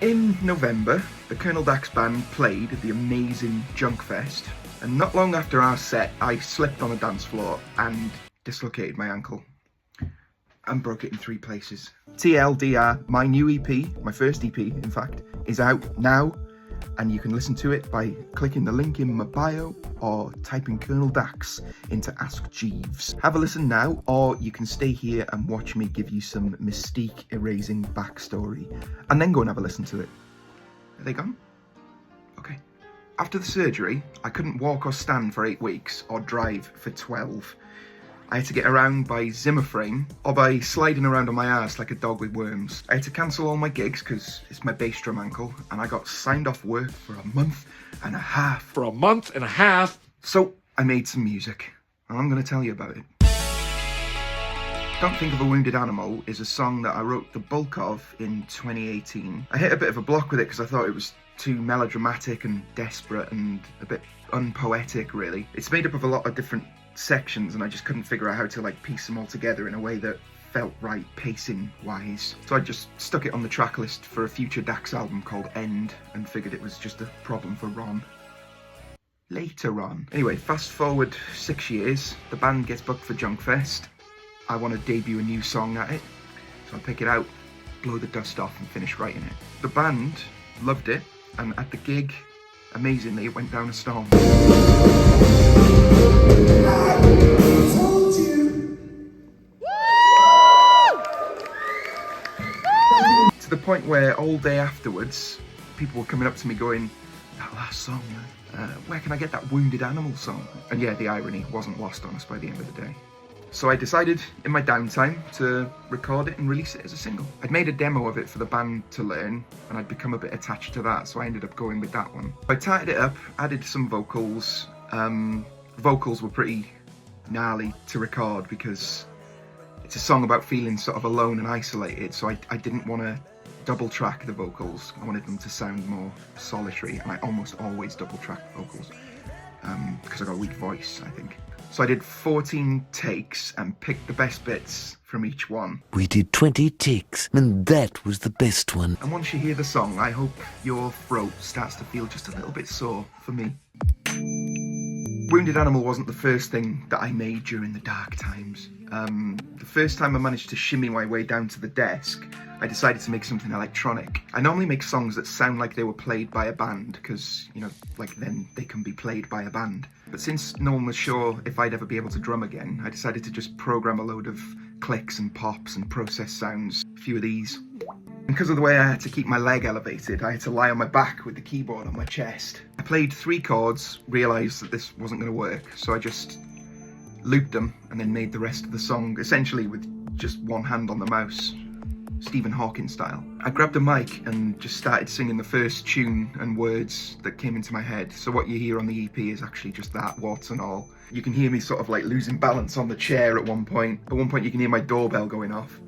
In November, the coloneldax band played at the amazing Junkfest, and not long after our set, I slipped on a dance floor and dislocated my ankle and broke it in 3 places. TLDR, my new EP, my first EP in fact, is out now, and you can listen to it by clicking the link in my bio or typing coloneldax into Ask Jeeves. Have a listen now, or you can stay here and watch me give you some mystique erasing backstory and then go and have a listen to it. Are they gone? Okay. After the surgery, I couldn't walk or stand for 8 weeks or drive for 12. I had to get around by Zimmer frame or by sliding around on my ass like a dog with worms. I had to cancel all my gigs because it's my bass drum ankle, and I got signed off work for a month and a half. For a month and a half? So I made some music, and I'm going to tell you about it. Don't Think of a Wounded Animal is a song that I wrote the bulk of in 2018. I hit a bit of a block with it because I thought it was too melodramatic and desperate and a bit unpoetic, really. It's made up of a lot of different sections, and I just couldn't figure out how to piece them all together in a way that felt right pacing wise. So I just stuck it on the track list for a future Dax album called End, and figured it was just a problem for Ron later on. Anyway, fast forward 6 years, the band gets booked for Junkfest. I want to debut a new song at it, so I pick it out, blow the dust off and finish writing it. The band loved it, and at the gig, amazingly, it went down a storm. To the point where all day afterwards, people were coming up to me going, "That last song, where can I get that Wounded Animal song?" And yeah, the irony wasn't lost on us by the end of the day. So I decided in my downtime to record it and release it as a single. I'd made a demo of it for the band to learn, and I'd become a bit attached to that, so I ended up going with that one. I tightened it up, added some vocals. Vocals were pretty gnarly to record because it's a song about feeling sort of alone and isolated, so I didn't want to double track the vocals. I wanted them to sound more solitary, and I almost always double track vocals because I got a weak voice, I think. So I did 14 takes and picked the best bits from each one. We did 20 takes, and that was the best one. And once you hear the song, I hope your throat starts to feel just a little bit sore for me. Wounded Animal wasn't the first thing that I made during the dark times. The first time I managed to shimmy my way down to the desk, I decided to make something electronic. I normally make songs that sound like they were played by a band, because, then they can be played by a band. But since no one was sure if I'd ever be able to drum again, I decided to just program a load of clicks and pops and process sounds, a few of these. Because of the way I had to keep my leg elevated, I had to lie on my back with the keyboard on my chest. I played 3 chords, realised that this wasn't going to work, so I just looped them and then made the rest of the song essentially with just one hand on the mouse, Stephen Hawking style. I grabbed a mic and just started singing the first tune and words that came into my head. So what you hear on the EP is actually just that, warts and all. You can hear me sort of losing balance on the chair at one point. At one point you can hear my doorbell going off.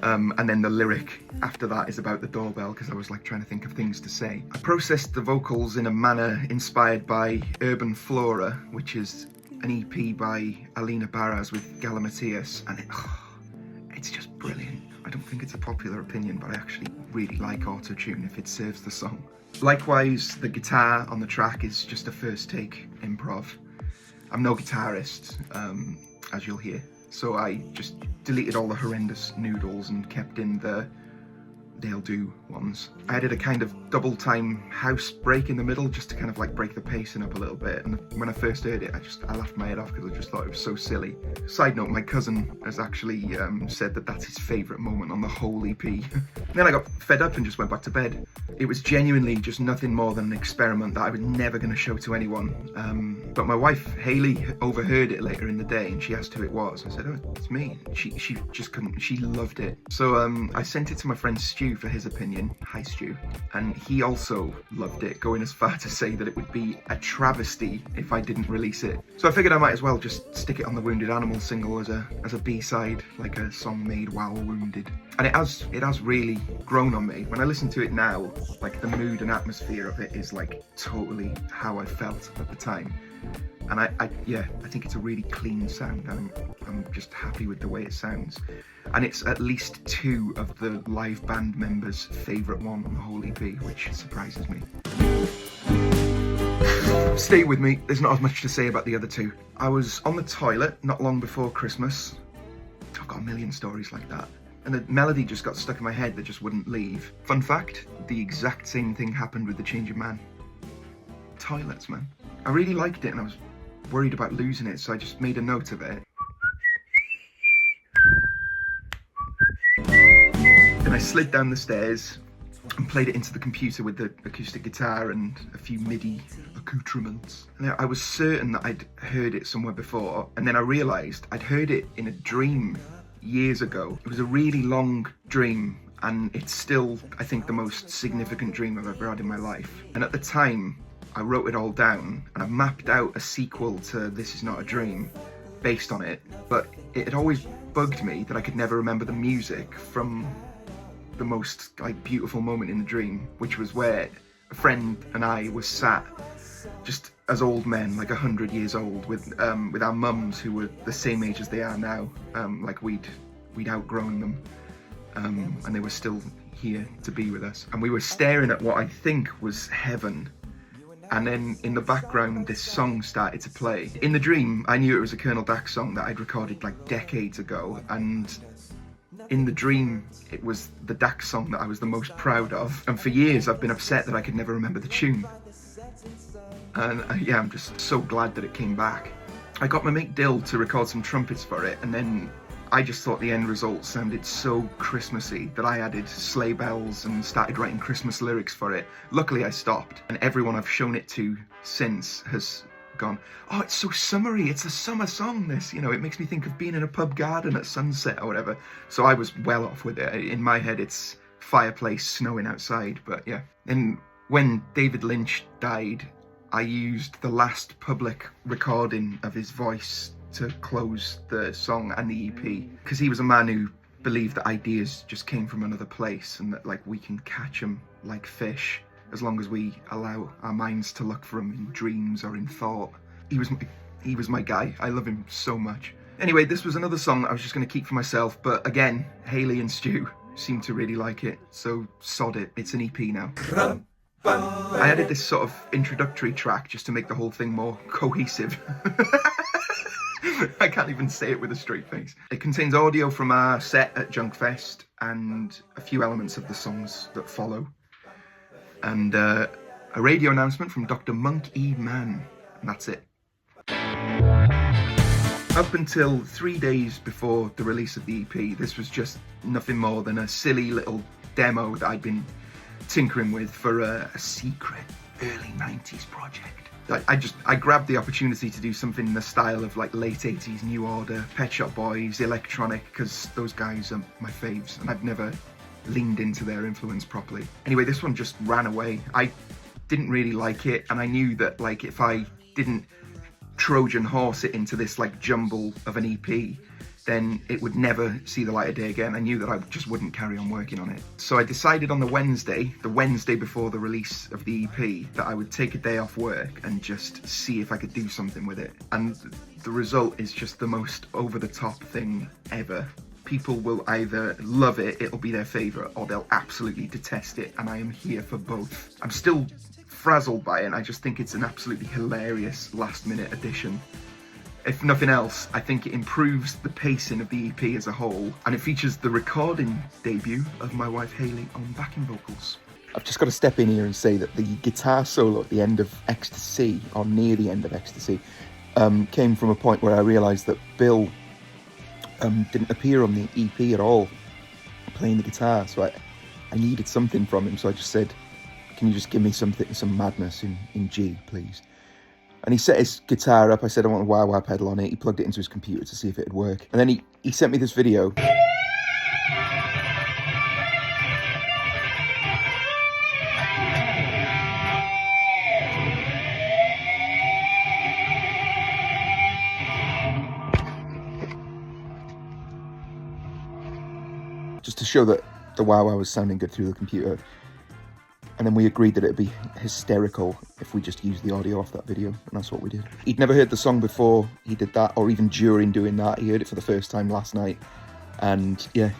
And then the lyric after that is about the doorbell, because I was trying to think of things to say. I processed the vocals in a manner inspired by Urban Flora, which is an EP by Alina Baraz with Galimatias, and it's just brilliant. I don't think it's a popular opinion, but I actually really like auto-tune if it serves the song. Likewise, the guitar on the track is just a first take improv. I'm no guitarist, as you'll hear, so I just deleted all the horrendous noodles and kept in the they'll do ones. I added a kind of double time house break in the middle just to kind of break the pacing up a little bit, and when I first heard it I laughed my head off because I just thought it was so silly. Side note, my cousin has actually said that that's his favourite moment on the whole EP. Then I got fed up and just went back to bed. It was genuinely just nothing more than an experiment that I was never going to show to anyone. But my wife Hayley overheard it later in the day and she asked who it was. I said, "Oh, it's me." She just couldn't, she loved it. So I sent it to my friend Stu for his opinion. Hi Stu. And he also loved it, going as far to say that it would be a travesty if I didn't release it. So I figured I might as well just stick it on the Wounded Animal single as a B-side, like a song made while wounded. And it has really grown on me. When I listen to it now, the mood and atmosphere of it is totally how I felt at the time. And I think it's a really clean sound, and I'm just happy with the way it sounds. and it's at least 2 of the live band members' favourite one on the whole EP, which surprises me. Stay with me, there's not as much to say about the other 2. I was on the toilet not long before Christmas. I've got a million stories like that. And the melody just got stuck in my head that just wouldn't leave. Fun fact, the exact same thing happened with The Change of Man. Toilets, man. I really liked it and I was worried about losing it, so I just made a note of it. Then I slid down the stairs and played it into the computer with the acoustic guitar and a few MIDI accoutrements. And I was certain that I'd heard it somewhere before, and then I realised I'd heard it in a dream years ago. It was a really long dream, and it's still, I think, the most significant dream I've ever had in my life. And at the time, I wrote it all down, and I mapped out a sequel to This Is Not a Dream based on it, but it had always bugged me that I could never remember the music from the most beautiful moment in the dream, which was where a friend and I were sat just as old men, 100 years old, with our mums who were the same age as they are now. We'd outgrown them, and they were still here to be with us. And we were staring at what I think was heaven. And then in the background, this song started to play. In the dream, I knew it was a coloneldax song that I'd recorded decades ago, and in the dream, it was the Dax song that I was the most proud of. And for years, I've been upset that I could never remember the tune. And yeah, I'm just so glad that it came back. I got my mate Dill to record some trumpets for it, and then I just thought the end result sounded so Christmassy that I added sleigh bells and started writing Christmas lyrics for it. Luckily I stopped, and everyone I've shown it to since has gone, oh, it's so summery, it's a summer song, this, it makes me think of being in a pub garden at sunset or whatever. So I was well off with it. In my head it's fireplace snowing outside, but yeah. And when David Lynch died, I used the last public recording of his voice to close the song and the EP, because he was a man who believed that ideas just came from another place, and that we can catch them like fish as long as we allow our minds to look for them in dreams or in thought. He was my guy. I love him so much. Anyway, this was another song that I was just going to keep for myself, but again, Hayley and Stu seemed to really like it, so sod it. It's an EP now. I added this sort of introductory track just to make the whole thing more cohesive. I can't even say it with a straight face. It contains audio from our set at Junkfest and a few elements of the songs that follow. And a radio announcement from Dr. Monk E. Mann, and that's it. Up until 3 days before the release of the EP, this was just nothing more than a silly little demo that I'd been tinkering with for a secret early 90s project. I grabbed the opportunity to do something in the style of late 80s New Order, Pet Shop Boys, electronic, because those guys are my faves, and I've never leaned into their influence properly. Anyway, this one just ran away. I didn't really like it, and I knew that if I didn't Trojan horse it into this jumble of an EP, then it would never see the light of day again. I knew that I just wouldn't carry on working on it. So I decided on the Wednesday before the release of the EP, that I would take a day off work and just see if I could do something with it. And the result is just the most over-the-top thing ever. People will either love it, it'll be their favourite, or they'll absolutely detest it, and I am here for both. I'm still frazzled by it, and I just think it's an absolutely hilarious last-minute addition. If nothing else, I think it improves the pacing of the EP as a whole, and it features the recording debut of my wife Hayley on backing vocals. I've just got to step in here and say that the guitar solo at the end of Ecstasy, or near the end of Ecstasy, came from a point where I realised that Bill didn't appear on the EP at all, playing the guitar, so I needed something from him, so I just said, can you just give me some madness in G, please? And he set his guitar up. I said I want a wah-wah pedal on it. He plugged it into his computer to see if it'd work. And then he sent me this video. Just to show that the wah-wah was sounding good through the computer. And then we agreed that it'd be hysterical if we just used the audio off that video, and that's what we did. He'd never heard the song before he did that, or even during doing that. He heard it for the first time last night, And yeah,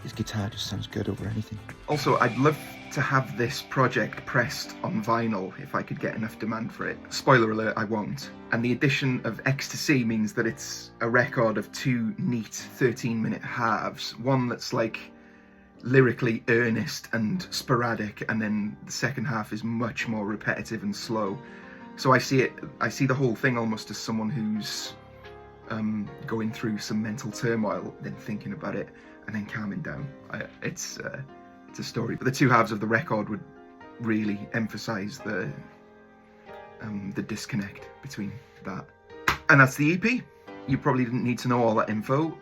his guitar just sounds good over anything. Also, I'd love to have this project pressed on vinyl if I could get enough demand for it. Spoiler alert, I won't. And the addition of Ecstasy means that it's a record of two neat 13-minute halves. One that's like lyrically earnest and sporadic, and then the second half is much more repetitive and slow. So I see the whole thing almost as someone who's going through some mental turmoil, then thinking about it, and then calming down. It's a story. But the two halves of the record would really emphasise the disconnect between that. And that's the EP. You probably didn't need to know all that info,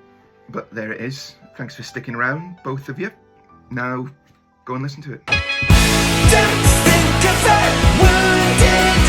but there it is. Thanks for sticking around, both of you. Now, go and listen to it. Don't think of it, wounded